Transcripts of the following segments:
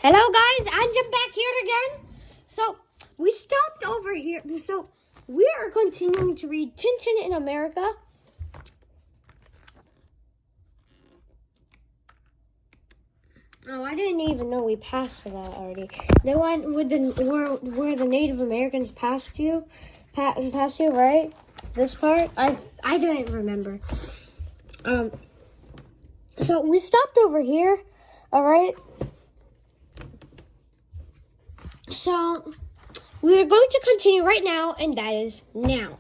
Hello guys, I'm back here again. So we stopped over here. So we are continuing to read Tintin in America. Oh, I didn't even know we passed that already. The one with where the Native Americans passed you, right? This part, I didn't remember. So we stopped over here. All right. So we are going to continue right now, and that is now.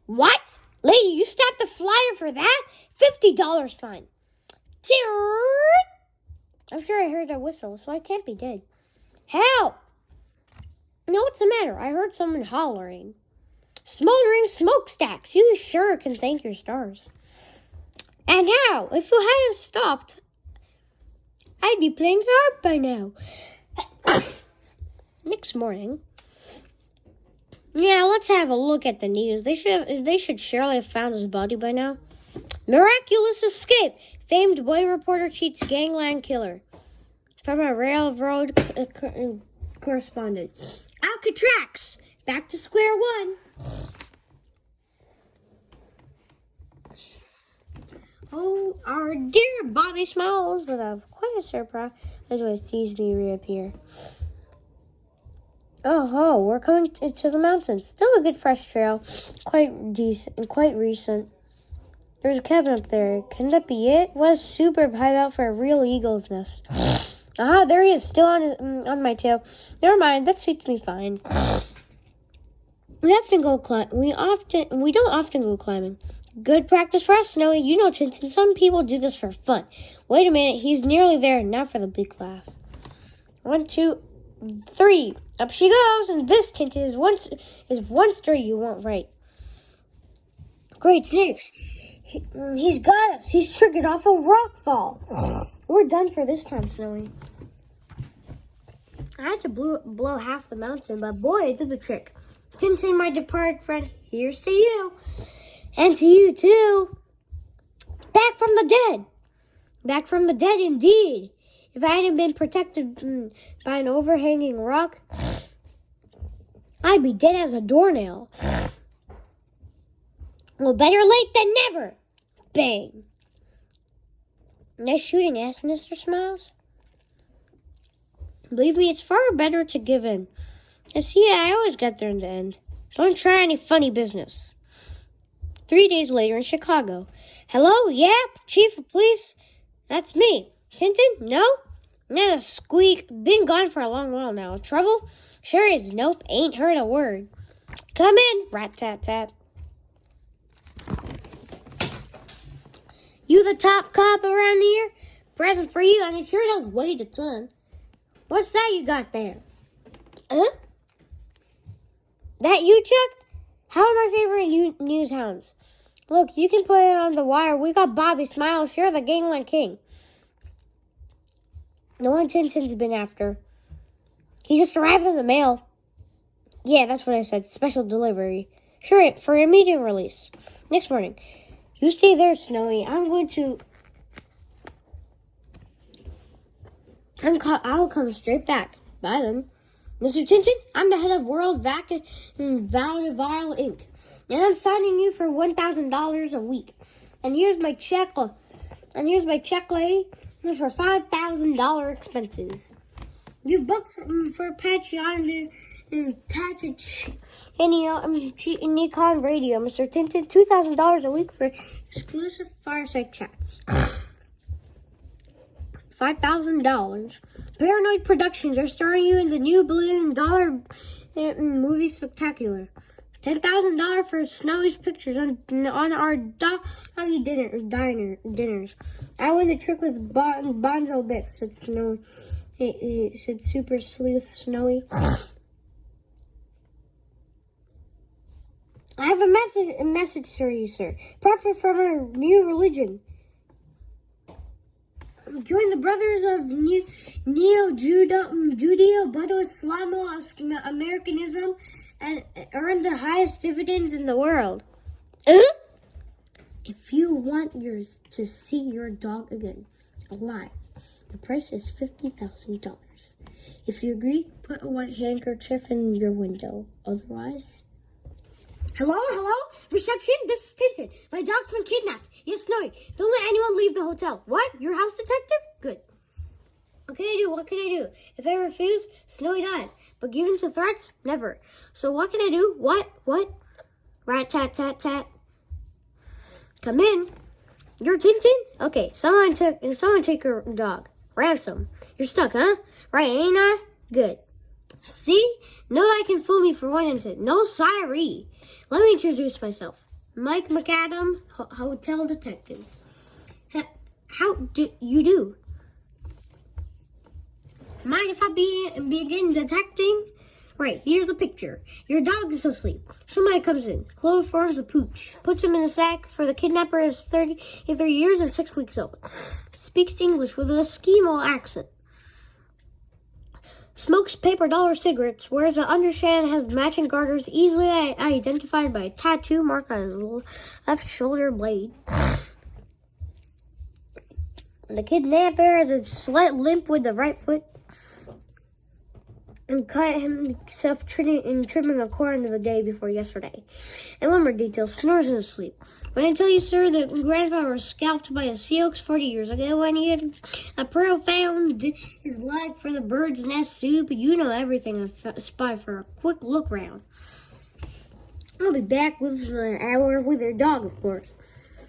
What? Lady, you stopped the flyer for that? $50 fine. I'm sure I heard a whistle, so I can't be dead. Help! No, what's the matter? I heard someone hollering. Smoldering smokestacks. You sure can thank your stars. And how? If you hadn't stopped, I'd be playing harp by now. Next morning. Yeah, let's have a look at the news. They should surely have found his body by now. Miraculous escape. Famed boy reporter cheats gangland killer. From a railroad correspondent. Alcatraz. Back to square one. Oh, our dear Bobby smiles with a quite a surprise as he sees me reappear. Oh, we're coming to the mountains. Still a good fresh trail. Quite decent and quite recent. There's a cabin up there. Can that be it? What a superb hideout for a real eagle's nest. Aha, there he is, still on my tail. Never mind, that suits me fine. We don't often go climbing. Good practice for us, Snowy. You know, Tintin, some people do this for fun. Wait a minute, he's nearly there. Now for the big laugh. 1, 2, 3. Up she goes, and this, Tintin, is one story you won't write. Great snakes. He's got us. He's triggered off a rockfall. We're done for this time, Snowy. I had to blow half the mountain, but boy, it did the trick. Tintin, my departed friend, here's to you. And to you, too. Back from the dead. Back from the dead, indeed. If I hadn't been protected by an overhanging rock, I'd be dead as a doornail. Well, better late than never. Bang. Nice shooting, ass, Mr. Smiles. Believe me, it's far better to give in. And see, I always get there in the end. Don't try any funny business. 3 days later in Chicago. Hello? Yeah? Chief of Police? That's me. Tintin? No? Not a squeak. Been gone for a long while now. Trouble? Sure is. Nope. Ain't heard a word. Come in. Rat-tat-tat. You the top cop around here? Present for you, and it sure does weigh a ton. What's that you got there? Huh? That you, Chuck? How are my favorite news hounds? Look, you can put it on the wire. We got Bobby Smiles here, the gangland king. No one Tintin's been after. He just arrived in the mail. Yeah, that's what I said. Special delivery. Sure, for immediate release. Next morning. You stay there, Snowy. I'll come straight back. Bye then. Mr. Tintin, I'm the head of World Vaudeville Inc. And I'm signing you for $1,000 a week. And here's my check. Lady, for $5,000 expenses. You booked for Patreon and Econ Radio, Mr. Tintin. $2,000 a week for exclusive fireside chats. $5,000. Paranoid Productions are starring you in the new $1 billion movie spectacular. $10,000 for Snowy's pictures on our doggy dinners. I win the trick with Bonzo Bix, said Snowy. Said Super Sleuth Snowy. I have a message for you, sir. Prophet from our new religion. Join the brothers of Judeo-Buddhist-Islamo-Americanism and earn the highest dividends in the world. If you want to see your dog again, alive, the price is $50,000. If you agree, put a white handkerchief in your window. Otherwise... Hello? Reception? This is Tintin. My dog's been kidnapped. Yes, Snowy. Don't let anyone leave the hotel. What? Your house detective? Good. What can I do? What can I do? If I refuse, Snowy dies. But given to threats, never. So what can I do? What? Rat-tat-tat-tat. Come in. You're Tintin? Okay, someone take your dog. Ransom. You're stuck, huh? Right, ain't I? Good. See? Nobody can fool me for one instant. No siree. Let me introduce myself. Mike McAdam, hotel detective. How do you do? Mind if I begin detecting? Right, here's a picture. Your dog is asleep. Somebody comes in, chloroforms a pooch, puts him in a sack, for the kidnapper is 33 years and 6 weeks old. Speaks English with an Eskimo accent. Smokes paper dollar cigarettes, wears an undershirt, has matching garters, easily identified by a tattoo mark on his left shoulder blade. The kidnapper has a slight limp with the right foot and cut himself trimming a corn the day before yesterday. And one more detail, snores in his sleep. When I tell you, sir, that grandfather was scalped by a Sioux 40 years ago when he had a pearl found his leg for the bird's nest soup, you know everything a spy for a quick look round. I'll be back with an hour with your dog, of course.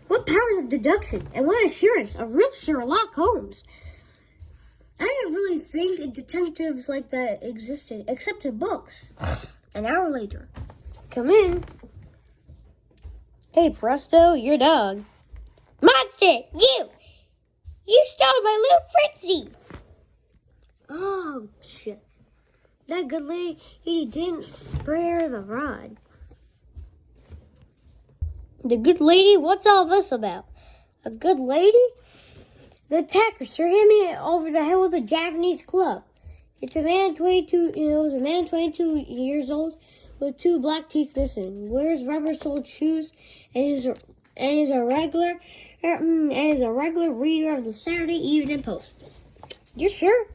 What powers of deduction and what assurance of real Sherlock Holmes. I didn't really think detectives like that existed, except in books. An hour later. Come in. Hey, Presto, your dog. Monster, you! You stole my little Fritzy! Oh, shit. That good lady didn't spare the rod. The good lady? What's all this about? A good lady? The attacker, sir, hit me over the head with a Japanese club. It was a man 22 years old with 2 black teeth missing. Wears rubber-soled shoes and is a regular reader of the Saturday Evening Post. You're sure?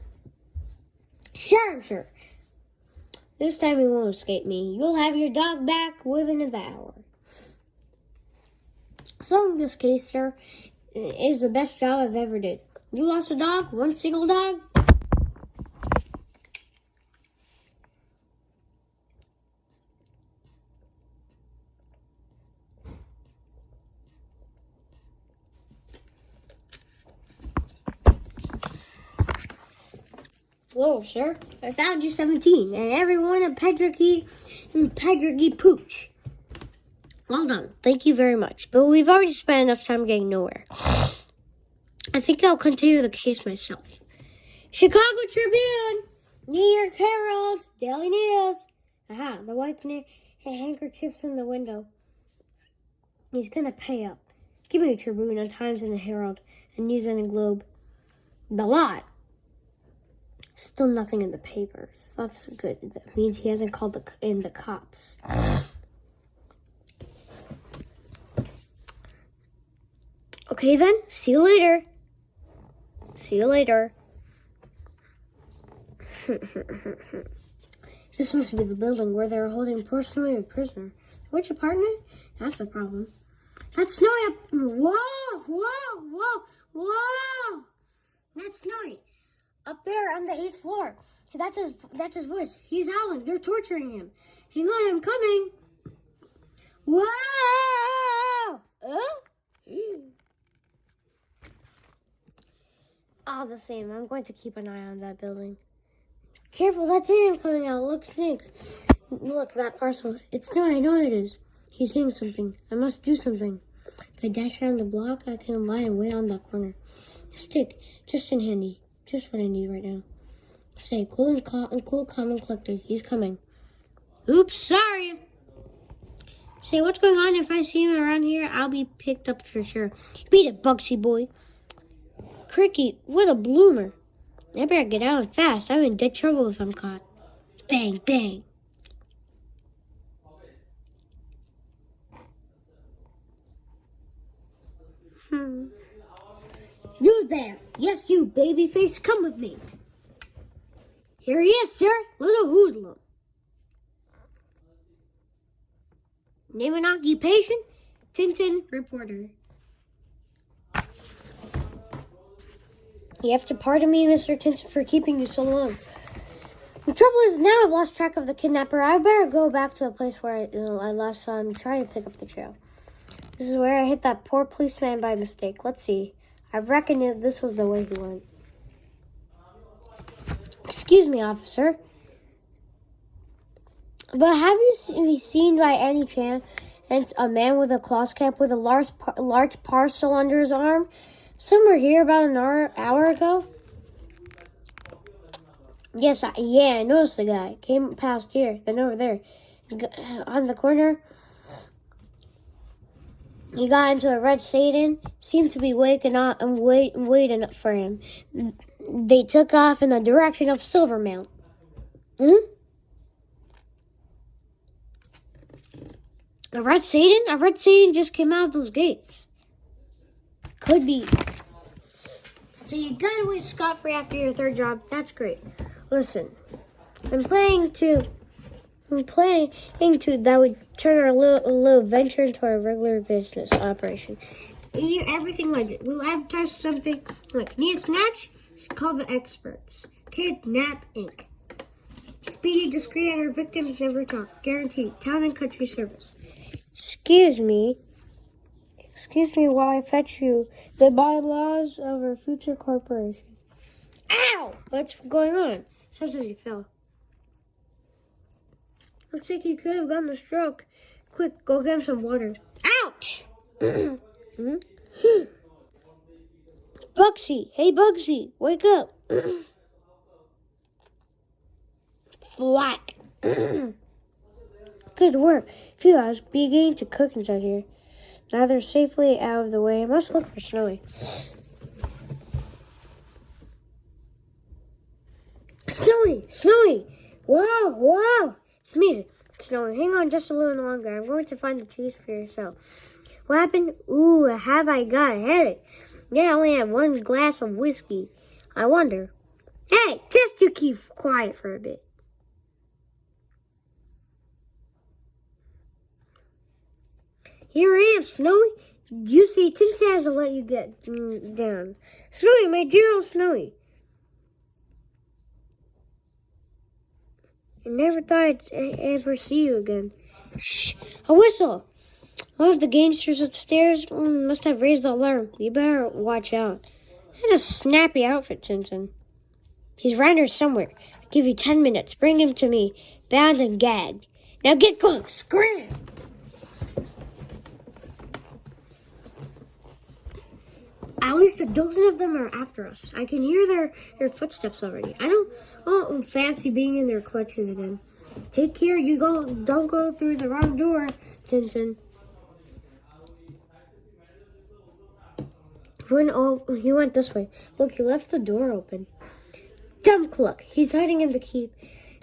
Sure, I'm sure. This time he won't escape me. You'll have your dog back within an hour. So in this case, sir, is the best job I've ever did. You lost a dog? One single dog? Whoa, sir. I found you 17, and everyone a Pedricky pooch. Well done. Thank you very much. But we've already spent enough time getting nowhere. I think I'll continue the case myself. Chicago Tribune, New York Herald, Daily News. Aha, the white handkerchief's in the window. He's gonna pay up. Give me a Tribune, a Times and a Herald, a News and a Globe. The lot. Still nothing in the papers. That's good. That means he hasn't called in the cops. Okay then, see you later. See you later. This must be the building where they're holding poor Snowy a prisoner. Which apartment? That's the problem. That's Snowy up. Whoa! That's Snowy up there on the 8th floor. That's his voice. He's howling. They're torturing him. Hang on, I'm coming. Whoa! All the same, I'm going to keep an eye on that building. Careful, that's him coming out. Look, snakes. Look, that parcel. It's Snowy, I know it is. He's hitting something. I must do something. If I dash around the block, I can lie and wait on that corner. A stick, just in handy. Just what I need right now. Say, cool, calm, and collected. He's coming. Oops, sorry. Say, what's going on? If I see him around here, I'll be picked up for sure. Beat it, Bugsy boy. Cricky, what a bloomer. I better get out fast. I'm in dead trouble if I'm caught. Bang, bang. You there. Yes, you, babyface. Come with me. Here he is, sir. Little hoodlum. Name and occupation? Tintin reporter. You have to pardon me, Mr. Tintin, for keeping you so long. The trouble is, now I've lost track of the kidnapper. I better go back to the place where I last saw him trying to pick up the trail. This is where I hit that poor policeman by mistake. Let's see. I reckon this was the way he went. Excuse me, officer. But have you seen by any chance a man with a cloth cap with a large parcel under his arm? Somewhere here about an hour ago? Yes, I noticed the guy. Came past here, then over there. On the corner, he got into a red sedan. Seemed to be waking up and waiting up for him. They took off in the direction of Silvermount. A red sedan? A red sedan just came out of those gates. Could be. So you got away scot-free after your third job. That's great. Listen, I'm planning to that would turn our little venture into our regular business operation. Everything legit. We'll advertise something like, need a snatch? Call the experts. Kidnap Inc. Speedy, discreet, and our victims never talk. Guaranteed. Town and country service. Excuse me while I fetch you the bylaws of our future corporation. Ow! What's going on? Sounds like you fell. Looks like you could have gotten a stroke. Quick, go get him some water. Ouch! Bugsy! Hey, Bugsy! Wake up! Thwack! Good work. Phew, I was beginning to cook inside here. Now they're safely out of the way. I must look for Snowy. Snowy! Whoa! It's me, Snowy. Hang on just a little longer. I'm going to find the cheese for yourself. What happened? Ooh, have I got a headache? Yeah, I only have one glass of whiskey. I wonder. Hey, just you keep quiet for a bit. Here I am, Snowy. You see, Tintin hasn't let you get down. Snowy, my dear old Snowy. I never thought I'd ever see you again. Shh! A whistle! One of the gangsters upstairs must have raised the alarm. You better watch out. That's a snappy outfit, Tintin. He's around here somewhere. I'll give you 10 minutes. Bring him to me, bound and gagged. Now get going! Scram! At least a dozen of them are after us. I can hear their footsteps already. I don't fancy being in their clutches again. Take care, don't go through the wrong door, Tintin. He went this way. Look, he left the door open. Dumb cluck. He's hiding in the keep.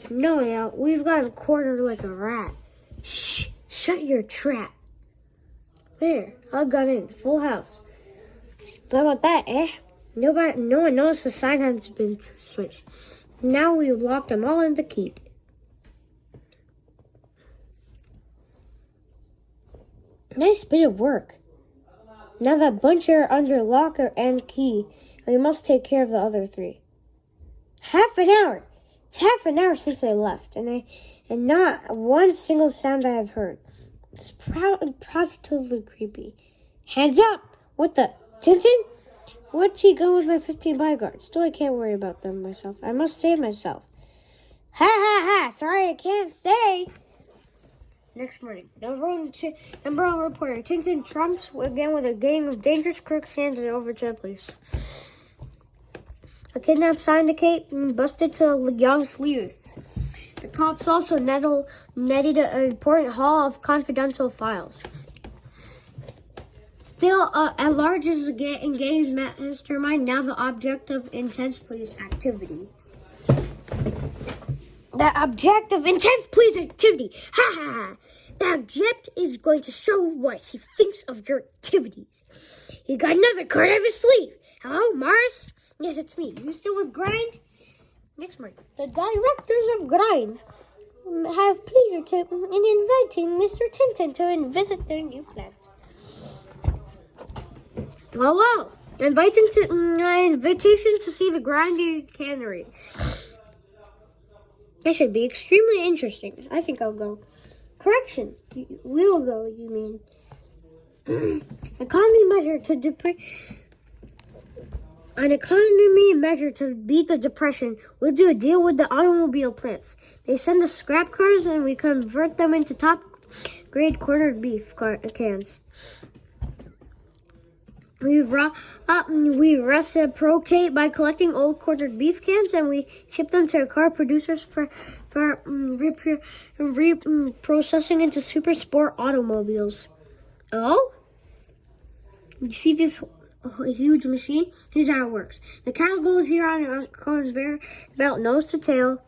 No way out. We've got him cornered like a rat. Shh! Shut your trap. There, all gone in. Full house. How about that, eh? No one knows the sign has been switched. Now we've locked them all in the keep. Nice bit of work. Now that bunch are under lock and key, and we must take care of the other three. Half an hour! It's half an hour since I left, and not one single sound I have heard. It's positively creepy. Hands up! What the? Tintin? What's he going with my 15 bodyguards? Still, I can't worry about them myself. I must save myself. Ha! Sorry, I can't stay. Next morning, number one reporter, Tintin trumps again with a gang of dangerous crooks handed over to the police. A kidnapped syndicate busted to a young sleuth. The cops also netted an important haul of confidential files. Still, at large is the engaged mastermind, now the object of intense police activity. The object of intense police activity! Ha! The Egypt is going to show what he thinks of your activities. He got another card out of his sleeve. Hello, Morris? Yes, it's me. You still with Grind? Next morning, the directors of Grind have pleasure in inviting Mr. Tintin to visit their new plant. Well, invitation to see the Grind cannery. That should be extremely interesting. I think I'll go. Correction. We'll go, you mean. An economy measure to beat the depression. We'll do a deal with the automobile plants. They send us scrap cars and we convert them into top-grade cornered beef cans. We reciprocate by collecting old cornered beef cans and we ship them to car producers for processing into super sport automobiles. Oh? You see this huge machine? Here's how it works. The cattle goes here on a conveyor belt, nose to tail,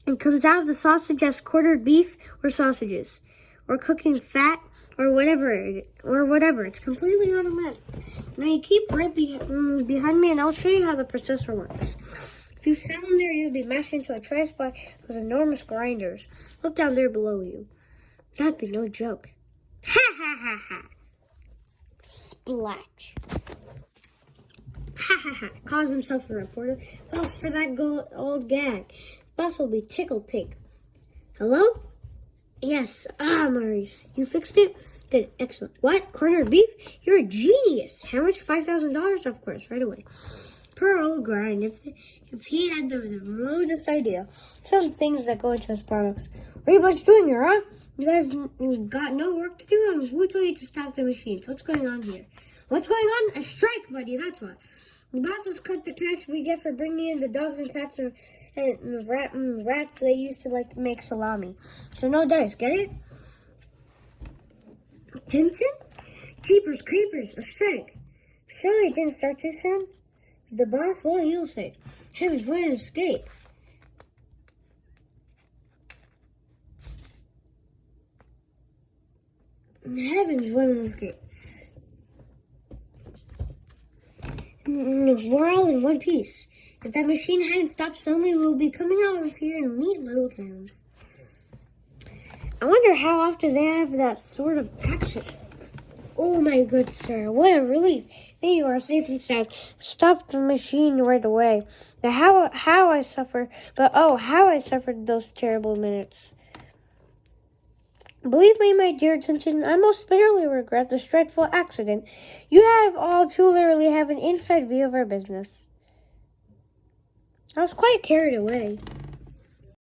and comes out of the sausage as quartered beef or sausages, or cooking fat, or whatever. It's completely automatic. Now you keep right behind me, and I'll show you how the processor works. If you stand there, you'll be mashed into a trash by those enormous grinders. Look down there below you. That'd be no joke. Ha ha ha ha. Splash. Ha ha ha. Calls himself a reporter. Fell for that old gag. Boss will be tickled pink. Hello? Yes. Maurice. You fixed it? Good. Excellent. What? Cornered beef? You're a genius. How much? $5,000? Of course. Right away. Per old Grind. If he had the remotest idea. Some things that go into his products. What are you bunch doing here, huh? You guys got no work to do? And who told you to stop the machines? What's going on here? What's going on? A strike, buddy. That's what. The bosses cut the cash we get for bringing in the dogs and cats and rats they used to make salami. So no dice. Get it? Tintin? Keepers, creepers, a strike. Surely it didn't start too soon. The boss, well, he'll say. Heavens, what an escape. Heavens, what an escape. We're all in one piece. If that machine hadn't stopped suddenly, we would be coming out of here in neat little cans. I wonder how often they have that sort of action. Oh my good sir, what a relief. There you are, safe and sound. Stop the machine right away. Now how I suffered those terrible minutes. Believe me, my dear Tintin, I most bitterly regret this dreadful accident. You have all too literally have an inside view of our business. I was quite carried away.